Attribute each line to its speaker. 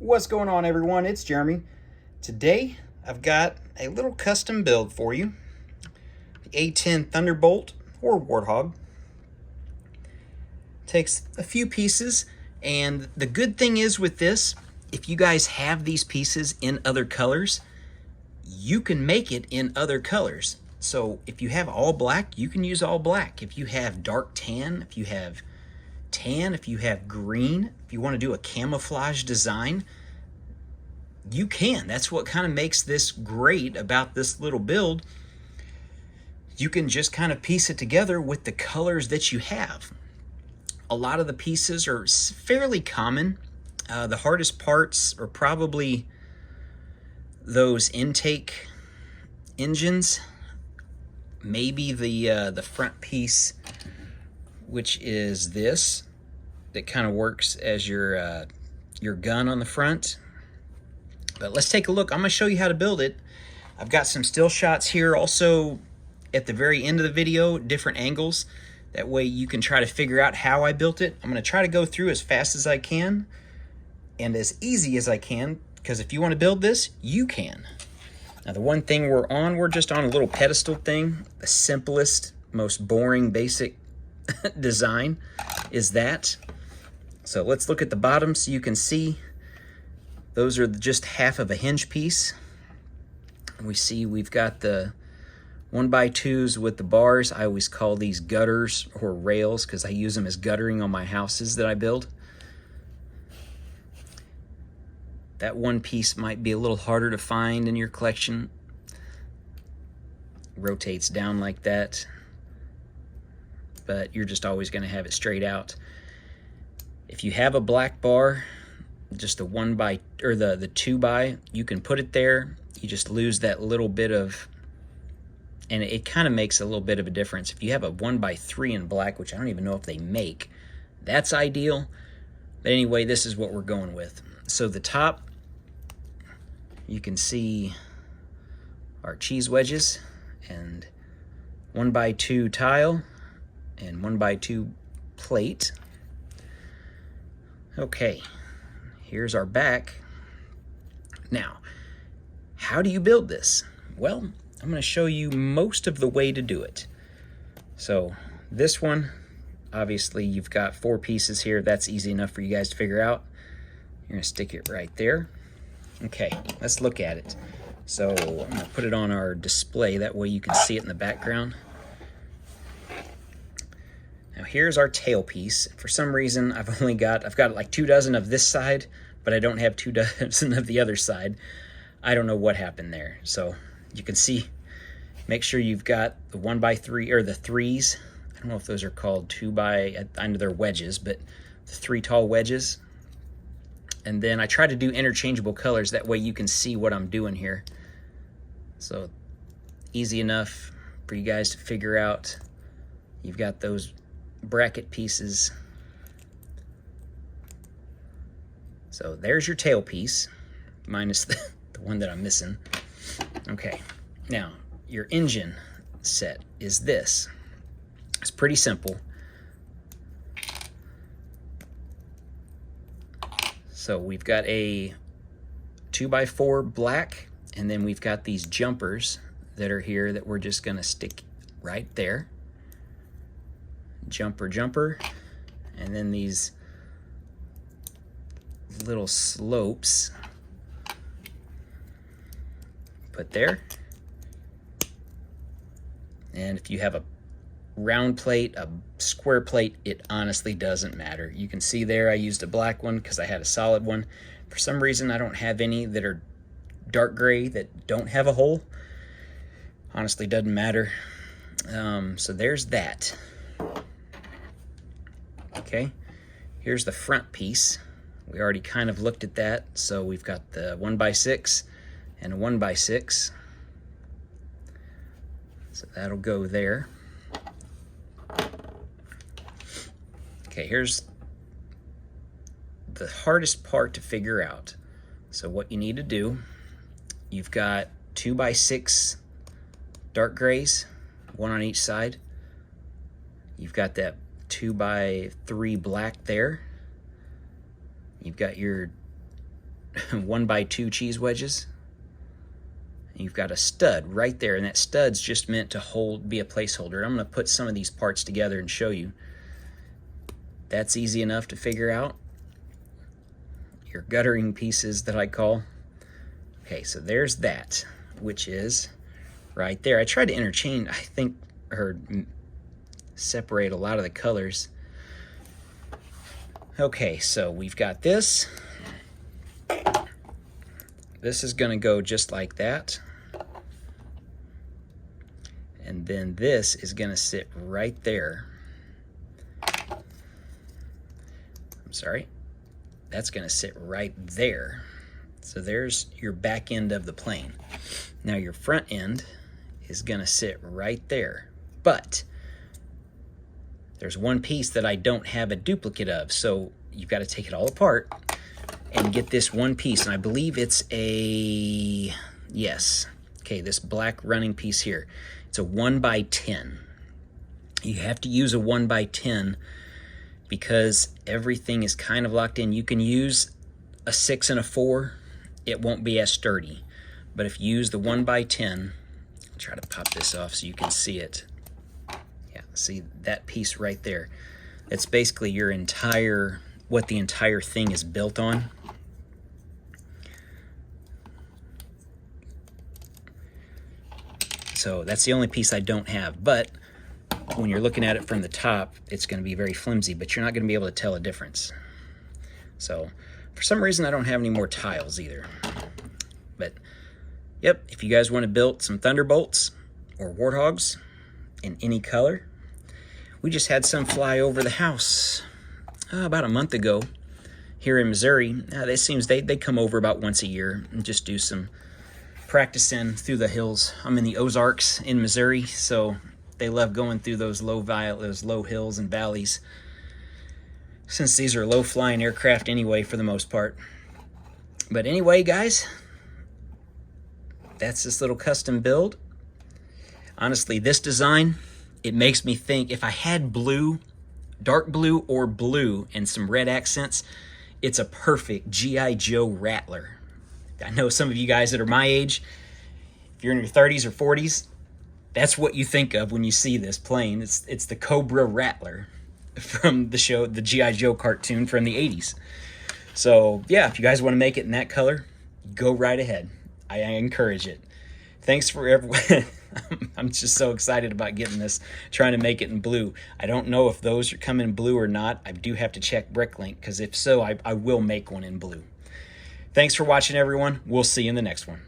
Speaker 1: What's going on, everyone? It's Jeremy. Today I've got a little custom build for you. The A-10 Thunderbolt or Warthog. Takes a few pieces, and the good thing is with this, if you guys have these pieces in other colors, you can make it in other colors. So if you have all black, you can use all black. If you have dark tan, if you have tan, if you have green, if you want to do a camouflage design, you can. That's what kind of makes this great about this little build. You can just kind of piece it together with the colors that you have. A lot of the pieces are fairly common. The hardest parts are probably those intake engines, maybe the front piece, which is this, that kind of works as your gun on the front. But let's take a look. I'm going to show you how to build it. I've got some still shots here also at the very end of the video, different angles. That way you can try to figure out how I built it. I'm going to try to go through as fast as I can and as easy as I can, because if you want to build this, you can. Now the one thing we're just on a little pedestal thing. The simplest, most boring, basic design is that. So let's look at the bottom so you can see. Those are just half of a hinge piece. We see we've got the 1x2s with the bars. I always call these gutters or rails because I use them as guttering on my houses that I build. That one piece might be a little harder to find in your collection. Rotates down like that, but you're just always going to have it straight out. If you have a black bar, just the 1x or the 2x, you can put it there. You just lose that little bit of, and it kind of makes a little bit of a difference. If you have a 1x3 in black, which I don't even know if they make, that's ideal. But anyway, this is what we're going with. So the top, you can see our cheese wedges and 1x2 tile and 1x2 plate. Okay, here's our back. Now, how do you build this? Well, I'm going to show you most of the way to do it. So this one, obviously you've got 4 pieces here. That's easy enough for you guys to figure out. You're going to stick it right there. Okay, let's look at it. So I'm going to put it on our display. That way you can see it in the background. Now here's our tail piece. For some reason, I've got like 2 dozen of this side, but I don't have 2 dozen of the other side. I don't know what happened there. So you can see, make sure you've got the 1x3 or the 3s. I don't know if those are called 2x, I know they're wedges, but the 3 tall wedges. And then I try to do interchangeable colors. That way you can see what I'm doing here. So easy enough for you guys to figure out. You've got those bracket pieces. So there's your tail piece, minus the one that I'm missing. Okay, now your engine set is this. It's pretty simple. So we've got a 2x4 black, and then we've got these jumpers that are here that we're just gonna stick right there. Jumper, and then these little slopes put there. And if you have a round plate, a square plate, it honestly doesn't matter. You can see there I used a black one because I had a solid one. For some reason I don't have any that are dark gray that don't have a hole. Honestly, doesn't matter. So there's that. Okay, here's the front piece. We already kind of looked at that. So we've got the 1x6 and a 1x6. So that'll go there. Okay, here's the hardest part to figure out. So what you need to do, you've got 2x6 dark grays, 1 on each side. You've got that 2x3 black there. You've got your 1x2 cheese wedges. And you've got a stud right there, and that stud's just meant to be a placeholder. I'm going to put some of these parts together and show you. That's easy enough to figure out. Your guttering pieces that I call. Okay, so there's that, which is right there. I tried to interchange, I think, or separate a lot of the colors. Okay, so we've got this. This is going to go just like that. And then this is going to sit right there. I'm sorry. That's going to sit right there. So there's your back end of the plane. Now your front end is going to sit right there. But there's one piece that I don't have a duplicate of. So you've got to take it all apart and get this one piece. And I believe it's a, yes. Okay, this black running piece here. It's a 1x10. You have to use a 1x10 because everything is kind of locked in. You can use a 6 and a 4. It won't be as sturdy. But if you use the 1x10, I'll try to pop this off so you can see it. Yeah, see that piece right there. That's basically your entire, what the entire thing is built on. So that's the only piece I don't have. But when you're looking at it from the top, it's going to be very flimsy, but you're not going to be able to tell a difference. So for some reason, I don't have any more tiles either. But yep, if you guys want to build some Thunderbolts or Warthogs in any color, we just had some fly over the house about a month ago here in Missouri. It seems they come over about once a year and just do some practicing through the hills. I'm in the Ozarks in Missouri, so they love going through those low hills and valleys, since these are low-flying aircraft anyway for the most part. But anyway, guys, that's this little custom build. Honestly, this design, it makes me think if I had blue, dark blue or blue and some red accents, it's a perfect G.I. Joe Rattler. I know some of you guys that are my age, if you're in your 30s or 40s, that's what you think of when you see this plane. It's the Cobra Rattler from the show, the G.I. Joe cartoon from the 80s. So yeah, if you guys want to make it in that color, go right ahead. I encourage it. Thanks for everyone. I'm just so excited about getting this, trying to make it in blue. I don't know if those are coming in blue or not. I do have to check Bricklink, because if so, I will make one in blue. Thanks for watching, everyone. We'll see you in the next one.